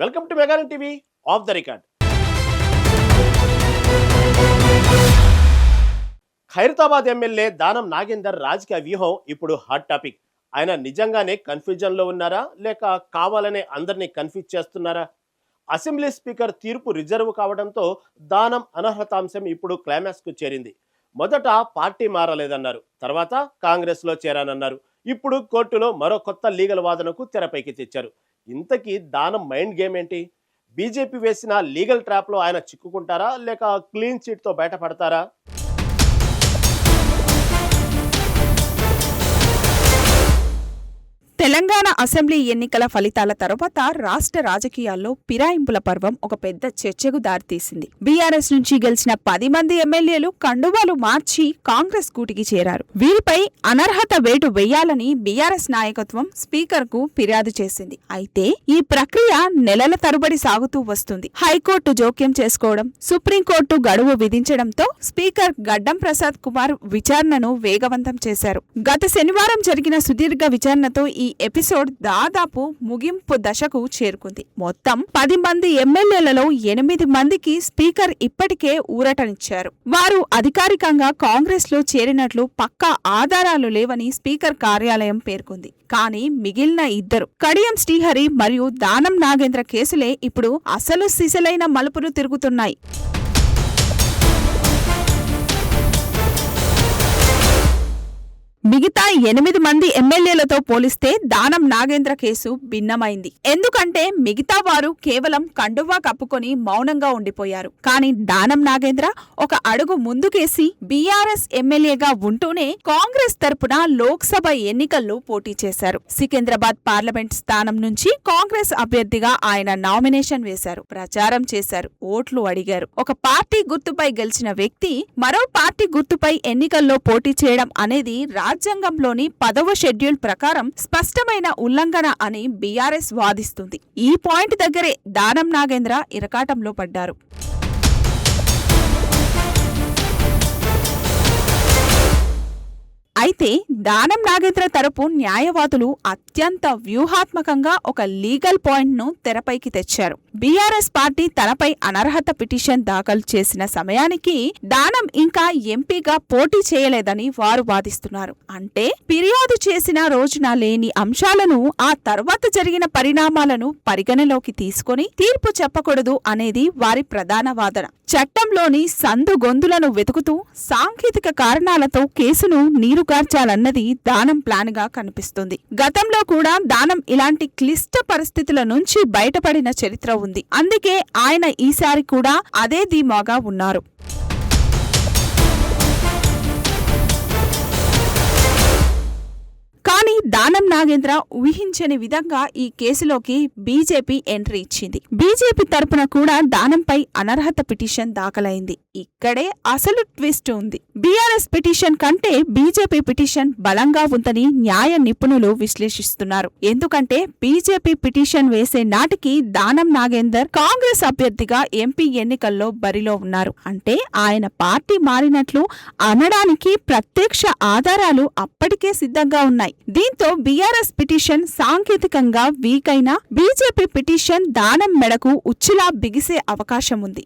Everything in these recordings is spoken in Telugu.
వెల్కమ్ టు మెగానన్ TV of the record. Khairatabad MLA Danam Nagender రాజకీయ వ్యూహం ఇప్పుడు హాట్ టాపిక్. ఆయన నిజంగానే కన్ఫ్యూజన్లో ఉన్నారా లేక కావాలనే అందరినీ కన్ఫ్యూజ్ చేస్తున్నారా? అసెంబ్లీ స్పీకర్ తీర్పు రిజర్వ్ కావడంతో దానం అనర్హతాంశం ఇప్పుడు క్లైమాక్స్కు చేరింది. మొదట పార్టీ మారలేదన్నారు, తర్వాత కాంగ్రెస్లో చేరానన్నారు, ఇప్పుడు కోర్టులో మరో కొత్త లీగల్ వాదనకు తెరపైకి తెచ్చారు. ఇంతకీ దానం మైండ్ గేమ్ ఏంటి? బీజేపీ వేసిన లీగల్ ట్రాప్లో ఆయన చిక్కుకుంటారా లేక క్లీన్ చిట్తో బయటపడతారా? తెలంగాణ అసెంబ్లీ ఎన్నికల ఫలితాల తరువాత రాష్ట్ర రాజకీయాల్లో ఫిరాయింపుల పర్వం ఒక పెద్ద చర్చకు దారితీసింది. బీఆర్ఎస్ నుంచి గెలిచిన 10 మంది ఎమ్మెల్యేలు కండువాలు మార్చి కాంగ్రెస్ కూటికి చేరారు. వీరిపై అనర్హత వేటు వేయాలని బీఆర్ఎస్ నాయకత్వం స్పీకర్ కు ఫిర్యాదు చేసింది. అయితే ఈ ప్రక్రియ నెలల తరబడి సాగుతూ వస్తుంది. హైకోర్టు జోక్యం చేసుకోవడం, సుప్రీంకోర్టు గడువు విధించడంతో స్పీకర్ గడ్డం ప్రసాద్ కుమార్ విచారణను వేగవంతం చేశారు. గత శనివారం జరిగిన సుదీర్ఘ విచారణతో ఈ ఎపిసోడ్ దాదాపు ముగింపు దశకు చేరుకుంది. మొత్తం 10 మంది ఎమ్మెల్యేలలో 8 మందికి స్పీకర్ ఇప్పటికే ఊరటనిచ్చారు. వారు అధికారికంగా కాంగ్రెస్ లో చేరినట్లు పక్కా ఆధారాలు లేవని స్పీకర్ కార్యాలయం పేర్కొంది. కానీ మిగిలిన 2 కడియం శ్రీహరి మరియు దానం నాగేంద్ర కేసులే ఇప్పుడు అసలు సిసలైన మలుపులు తిరుగుతున్నాయి. మిగతా 8 మంది ఎమ్మెల్యేలతో పోలిస్తే దానం నాగేంద్ర కేసు భిన్నమైంది. ఎందుకంటే మిగతా వారు కేవలం కండువా కప్పుకొని మౌనంగా ఉండిపోయారు. కానీ దానం నాగేంద్ర ఒక అడుగు ముందుకేసి బీఆర్ఎస్ ఎమ్మెల్యేగా ఉంటూనే కాంగ్రెస్ తరపున లోక్సభ ఎన్నికల్లో పోటీ చేశారు. సికింద్రాబాద్ పార్లమెంట్ స్థానం నుంచి కాంగ్రెస్ అభ్యర్థిగా ఆయన నామినేషన్ వేశారు, ప్రచారం చేశారు, ఓట్లు అడిగారు. ఒక పార్టీ గుర్తుపై గెలిచిన వ్యక్తి మరో పార్టీ గుర్తుపై ఎన్నికల్లో పోటీ చేయడం అనేది రాజ్యాంగంలోని 10వ షెడ్యూల్ ప్రకారం స్పష్టమైన ఉల్లంఘన అని బీఆర్ఎస్ వాదిస్తుంది. ఈ పాయింట్ దగ్గరే దానం నాగేంద్ర ఇరకాటంలో పడ్డారు. అయితే దానం నాగేంద్ర తరపు న్యాయవాదులు అత్యంత వ్యూహాత్మకంగా ఒక లీగల్ పాయింట్ ను తెరపైకి తెచ్చారు. బీఆర్ఎస్ పార్టీ తనపై అనర్హత పిటిషన్ దాఖలు చేసిన సమయానికి దానం ఇంకా ఎంపీగా పోటీ చేయలేదని వారు వాదిస్తున్నారు. అంటే ఫిర్యాదు చేసిన రోజున లేని అంశాలను ఆ తర్వాత జరిగిన పరిణామాలను పరిగణలోకి తీసుకొని తీర్పు చెప్పకూడదు అనేది వారి ప్రధాన వాదన. చట్టంలోని సందుగొందులను వెతుకుతూ సాంకేతిక కారణాలతో కేసును నీరుగార్చాలన్నది దానం ప్లాన్ గా కనిపిస్తుంది. గతంలో కూడా దానం ఇలాంటి క్లిష్ట పరిస్థితుల నుంచి బయటపడిన చరిత్ర ఉంది. అందుకే ఆయన ఈసారి కూడా అదే ధీమాగా ఉన్నారు. కానీ దానం నాగేంద్ర ఊహించని విధంగా ఈ కేసులోకి బీజేపీ ఎంట్రీ ఇచ్చింది. బీజేపీ తరపున కూడా దానంపై అనర్హత పిటిషన్ దాఖలైంది. ఇక్కడే అసలు ట్విస్ట్ ఉంది. బీఆర్ఎస్ పిటిషన్ కంటే బీజేపీ పిటిషన్ బలంగా ఉందని న్యాయ నిపుణులు విశ్లేషిస్తున్నారు. ఎందుకంటే బీజేపీ పిటిషన్ వేసే నాటికి దానం నాగేందర్ కాంగ్రెస్ అభ్యర్థిగా ఎంపీ ఎన్నికల్లో బరిలో ఉన్నారు. అంటే ఆయన పార్టీ మారినట్లు అనడానికి ప్రత్యక్ష ఆధారాలు అప్పటికే సిద్ధంగా ఉన్నాయి. దీంతో బీఆర్ఎస్ పిటిషన్ సాంకేతికంగా వీక్ అయినా బీజేపీ పిటిషన్ దానం మెడకు ఉచ్చులా బిగిసే అవకాశం ఉంది.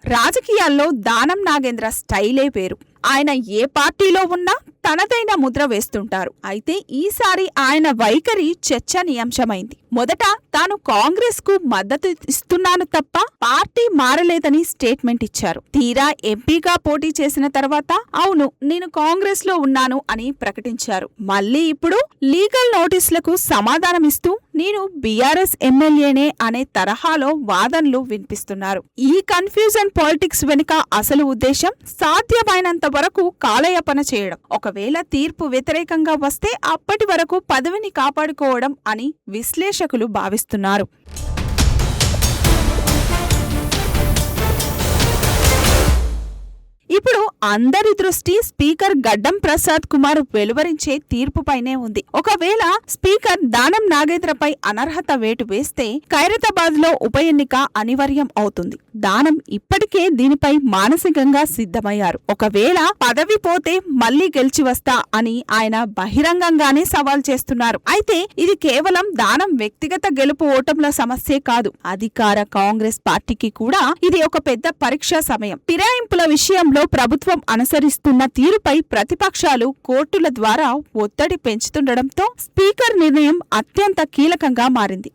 రాజకీయాల్లో దానం నాగేంద్ర స్టైలే వేరు. ఆయన ఏ పార్టీలో ఉన్నా తనదైన ముద్ర వేస్తుంటారు. అయితే ఈసారి ఆయన వైఖరి చర్చనీయాంశమైంది. మొదట తాను కాంగ్రెస్ కు మద్దతు ఇస్తున్నాను తప్ప పార్టీ మారలేదని స్టేట్మెంట్ ఇచ్చారు. తీరా ఎంపీగా పోటీ చేసిన తర్వాత అవును నేను కాంగ్రెస్ లో ఉన్నాను అని ప్రకటించారు. మళ్లీ ఇప్పుడు లీగల్ నోటీసులకు సమాధానమిస్తూ నేను బీఆర్ఎస్ ఎమ్మెల్యేనే అనే తరహాలో వాదనలు వినిపిస్తున్నారు. ఈ కన్ఫ్యూజన్ పాలిటిక్స్ వెనుక అసలు ఉద్దేశం సాధ్యమైనంత వరకు కాలయాపన చేయడం. ఒకవేళ తీర్పు వ్యతిరేకంగా వస్తే అప్పటి వరకు పదవిని కాపాడుకోవడం అని విశ్లేషకులు భావిస్తున్నారు. ఇప్పుడు అందరి దృష్టి స్పీకర్ గడ్డం ప్రసాద్ కుమార్ వెలువరించే తీర్పుపైనే ఉంది. ఒకవేళ స్పీకర్ దానం నాగేంద్రపై అనర్హత వేటు వేస్తే ఖైరతాబాద్ లో ఉప ఎన్నిక అనివార్యం అవుతుంది. దానం ఇప్పటికే దీనిపై మానసికంగా సిద్ధమయ్యారు. ఒకవేళ పదవి పోతే మళ్లీ గెలిచి వస్తా అని ఆయన బహిరంగంగానే సవాల్ చేస్తున్నారు. అయితే ఇది కేవలం దానం వ్యక్తిగత గెలుపు ఓటముల సమస్యే కాదు. అధికార కాంగ్రెస్ పార్టీకి కూడా ఇది ఒక పెద్ద పరీక్షా సమయం. ఫిరాయింపుల విషయంలో ప్రభుత్వం అనుసరిస్తున్న తీరుపై ప్రతిపక్షాలు కోర్టుల ద్వారా ఒత్తిడి పెంచుతుండటంతో స్పీకర్ నిర్ణయం అత్యంత కీలకంగా మారింది.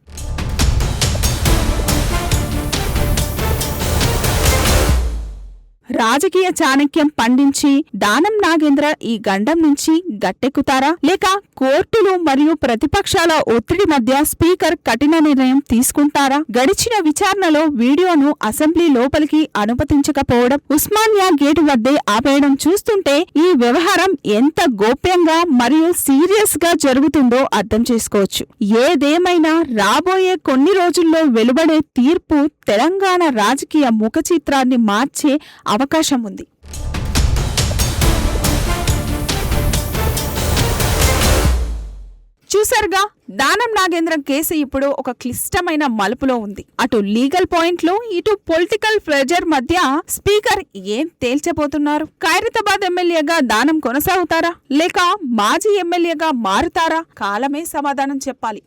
రాజకీయ చాణక్యం పండించి దానం నాగేంద్ర ఈ గండం నుంచి గట్టెక్కుతారా, లేక కోర్టులు మరియు ప్రతిపక్షాల ఒత్తిడి మధ్య స్పీకర్ కఠిన నిర్ణయం తీసుకుంటారా? గడిచిన విచారణలో వీడియోను అసెంబ్లీ లోపలికి అనుమతించకపోవడం, ఉస్మానియా గేటు వద్దే ఆపేయడం చూస్తుంటే ఈ వ్యవహారం ఎంత గోప్యంగా మరియు సీరియస్ గా జరుగుతుందో అర్థం చేసుకోవచ్చు. ఏదేమైనా రాబోయే కొన్ని రోజుల్లో వెలువడే తీర్పు తెలంగాణ రాజకీయ ముఖ చిత్రాన్ని మార్చే అవకాశం ఉంది. చూసారుగా, దానం నాగేంద్ర కేసు ఇప్పుడు ఒక క్లిష్టమైన మలుపులో ఉంది. అటు లీగల్ పాయింట్లు, ఇటు పొలిటికల్ ప్రెజర్ మధ్య స్పీకర్ ఏం తేల్చబోతున్నారు? ఖైరతాబాద్ ఎమ్మెల్యేగా దానం కొనసాగుతారా, లేక మాజీ ఎమ్మెల్యేగా మారుతారా? కాలమే సమాధానం చెప్పాలి.